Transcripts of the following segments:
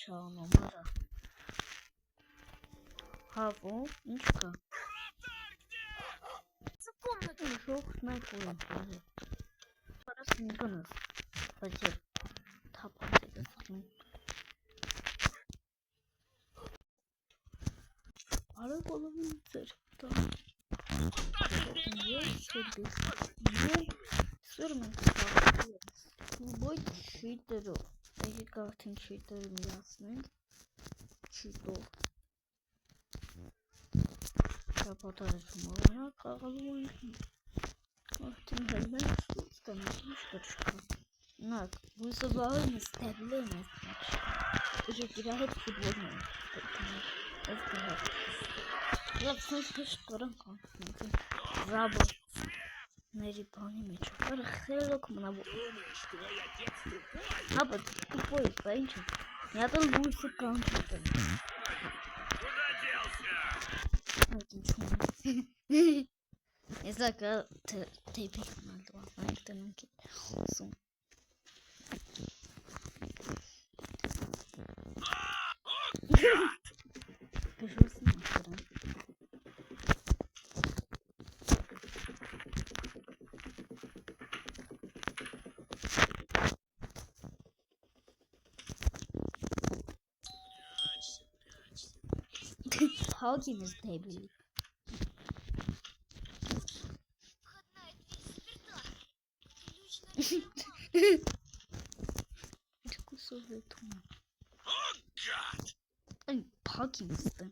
չանում, արա։ Հավո, ինչ կա։ Ժող մեկ ուրեմ հազը։ Պարաս ինգնս, բայց եվ թապած է գծում։ Արա գոլովին ծեր, դա։ Ես չերբիս, սուր մենք սաղթի ես։ Բոյ չիտերով, այգի կարթին չիտերը միասնենք, չիտով։ Կապատարը չմողանա, կաղալու ենք։ Արդին հելմեն ստանանք ինչ կրշկա։ Նակ, բույսը բաղը նստեղլի են այս կրշկա։ Իժեք իրա հետ ֆուտբոլն են տեքնենք, այս կհատ։ Լավ սենց հշտ կորան կանքնենք, զաբը ների բանի մեջ, կարը խելոք մնաբո։ Հապը, տուպոյս, բա ինչ է, միատել բույսը կանքնենք։ Այդ ինչում է։ Ես ակա թեյպի խնալդվա, այնք տնանք է սում։ Կշվասին ակրան։ Հագին ես թեյբիլի։ Չկուսով եթում է։ Այն պակին ստեմ։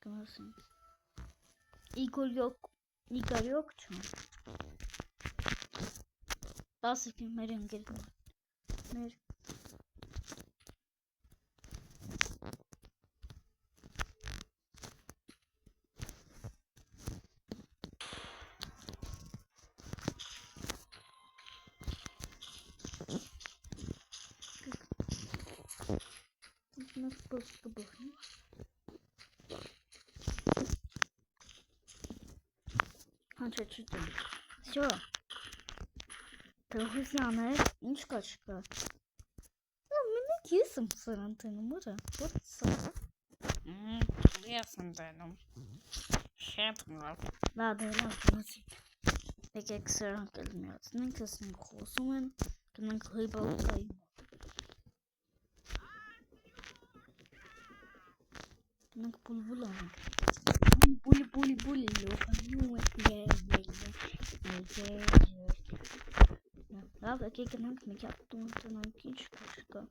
Կնասին։ Իգարյոք չոն։ Տասիք է մեր ընգերգան։ Մեր Нас просто бахнем. Что? Все. Профессионал. Ничкачка. Ну, меня кисом с карантином, может? Вот сам. Я сам дайном. Шепнул. Ладно. Так як саранка зміється. Ненька з ним хосумен. Ненька хліба україна. Ненька пульвулана. Пули. Лёха. Ну, Правда, какие ненька меня тут на кичкашка.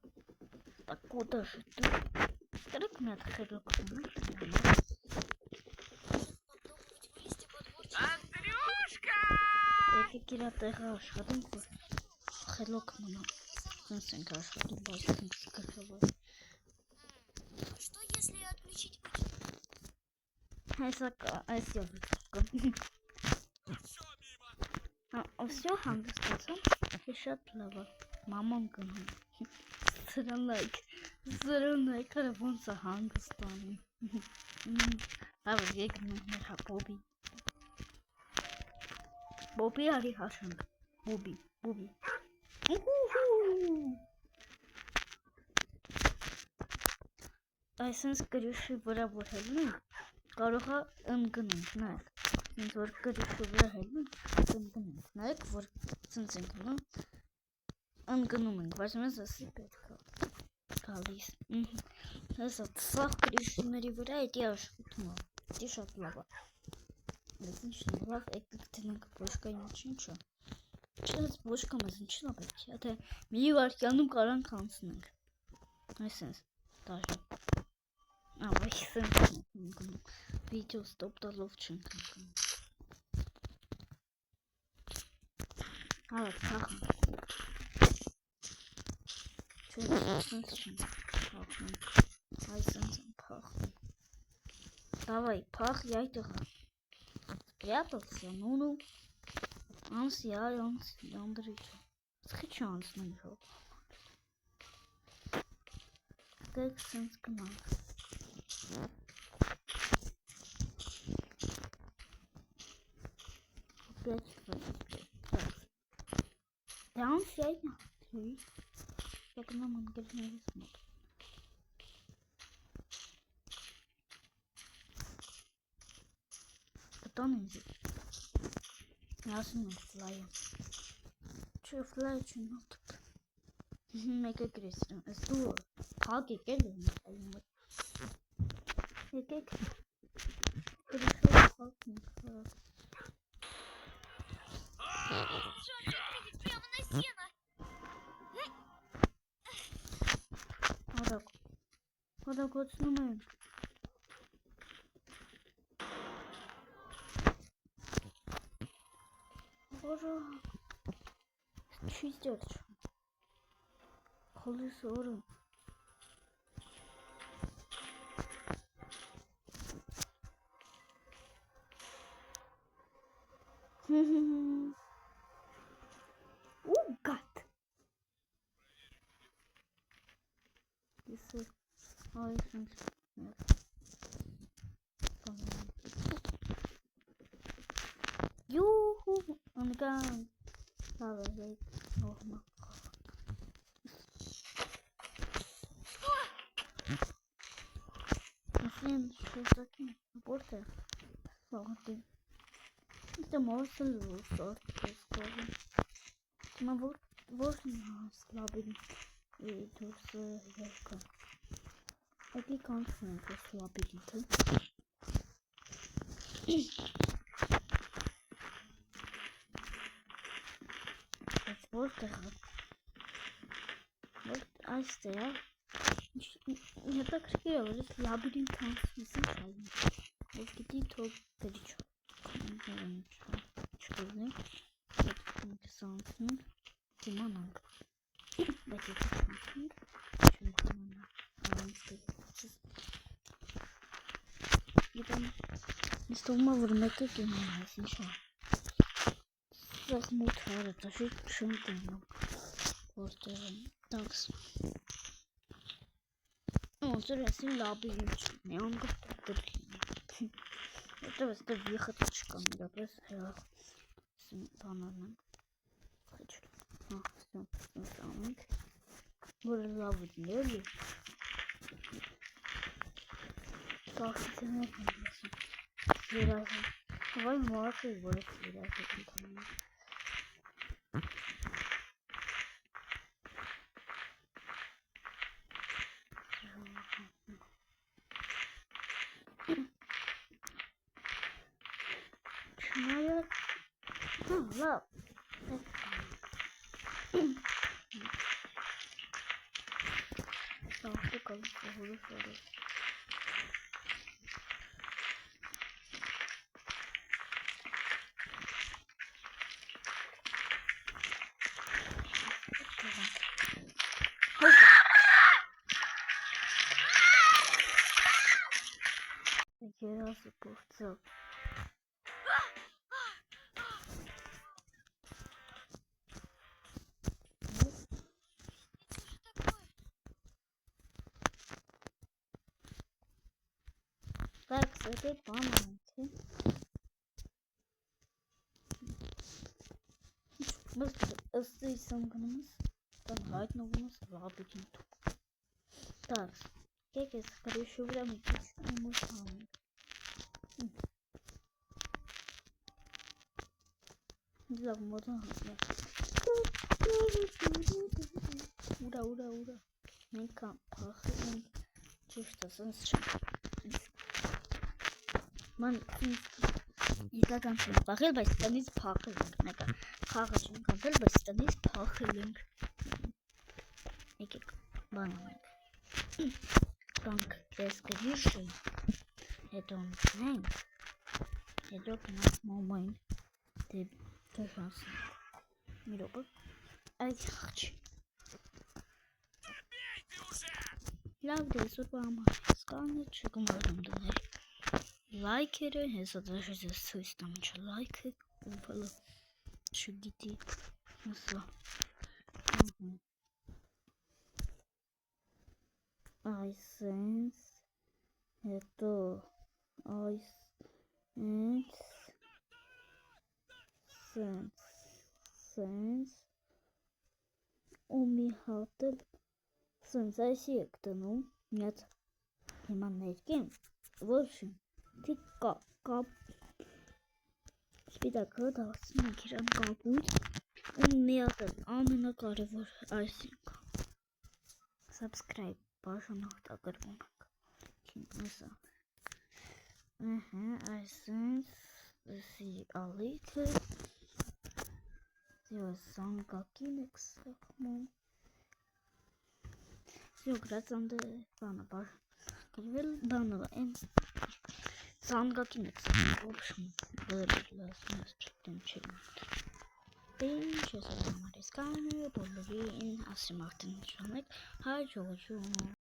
Так куда же ты? Как меня отходил к тому, Кира, ты хорош, ходунку. Хайлок мама. Сын хорош, ходун базин скакивает. Что если отключить Все хангстаться. Еще плава. Мамам гну. Сыранай, каравонца хангстаны. А вот я гну Боби. Боби ари хашан. Боби. Այսինքն գրիշի վրա որ հելնում, կարող է ընկնենք, նայեք, ինձ որ գրիշի վրա հելնում, ընկնենք, նայեք, որ ցնց ենք հնում, ընկնում ենք, բայց մեզ ասի պետք է գալիս, հեսա սաղ գրիշիների վրա էդի աշխատում է, էդի շատ լավ է, բայց ինչն է լավ, եկեք դնենք բոշկայի մեջ ինչը, չես բոշկա մեզ ինչն է պետք է, թե մի վարկյանում կարանք անցնենք, այսինքն, դաժը Ой, сын, видео стоп доловченко. Вот, пахнет. Что это пахнет? Ай, сын, пахнет. Давай, пах, я это спрятался, ну. Он съел, дрычу. Скачан с ним. Как сын сказал. Down сегодня. Я к нам ангельный смотр. Потом иди. Я сумею флая. Че флая, че ну тут. Мега крестно. Сду. Хаги келли. Я как. Пришел хакинг. Черт, прыгать прямо на стену. Вот так вот снимаем. Боже. Что сделать? Колесо. Oh, God. This is all things. Yoo-hoo! I'm gone. Oh my God. Блин, что с таким? Работает. Ладно. Это может лучше. Мы можно слабым и тут ярко. Это конфликт слабый. Вот Астер. Я так сказала, что лабиринт конфликт. Вот где то перечу. Что знаю? Это интересно. Тимонок. Давайте посмотрим. И там из того время как я не слышал. Захмутал это же чем-то. Просто так. Ну, сейчас я лабиринт. Я вам говорю. Это просто выходочка. Я просто банально хочу. Все, самый. Вылавить лели. Так, это не интересно. Виразы. Давай молоко и будет виразы. Человек. Лав. Так, что кажется, вылезали. Я запустил. Так, опять помните. Мы здесь сомкнемся. Танцевать на нас лабиринт. Так, как я скорее время мы сами. Да, можно. Ура. Не kann passen. Чисто sunshine. Man, ich sag ganz schön, Barrel bei Stanis Parkelink. Mega. Parkelink. Barrel bei Stanis Parkelink. Ich Banane. Dank des Gehirns. I don't think. I don't know my mind. The chance. Мироба. Ай, хочу. Лавде сурвама. Сканы чекумарам донай. Лайкери, это даже здесь там еще лайки. Упало. Чудите. Все. I sense. Это. I sense. Սենց ու մի հատ էլ սենց այսի եք դնում միած հիմա ներկեմ ոչմ թիկա կապ սպիտակը դասում ենք իրան կապույտ ու մի հատ էլ ամենակարևոր այսինք subscribe բաժանը օգտագործում ենք այսա այսինք Սի ալիքը զանգակին եք սեղմում գրածանդը բանը գրվել բանը են զանգակին եք սեղմում ոբշում լասնես չտեմ չեմ ինչ ես համար ես կանը բոլորին ասեմ արդեն նշանեք հաջողություն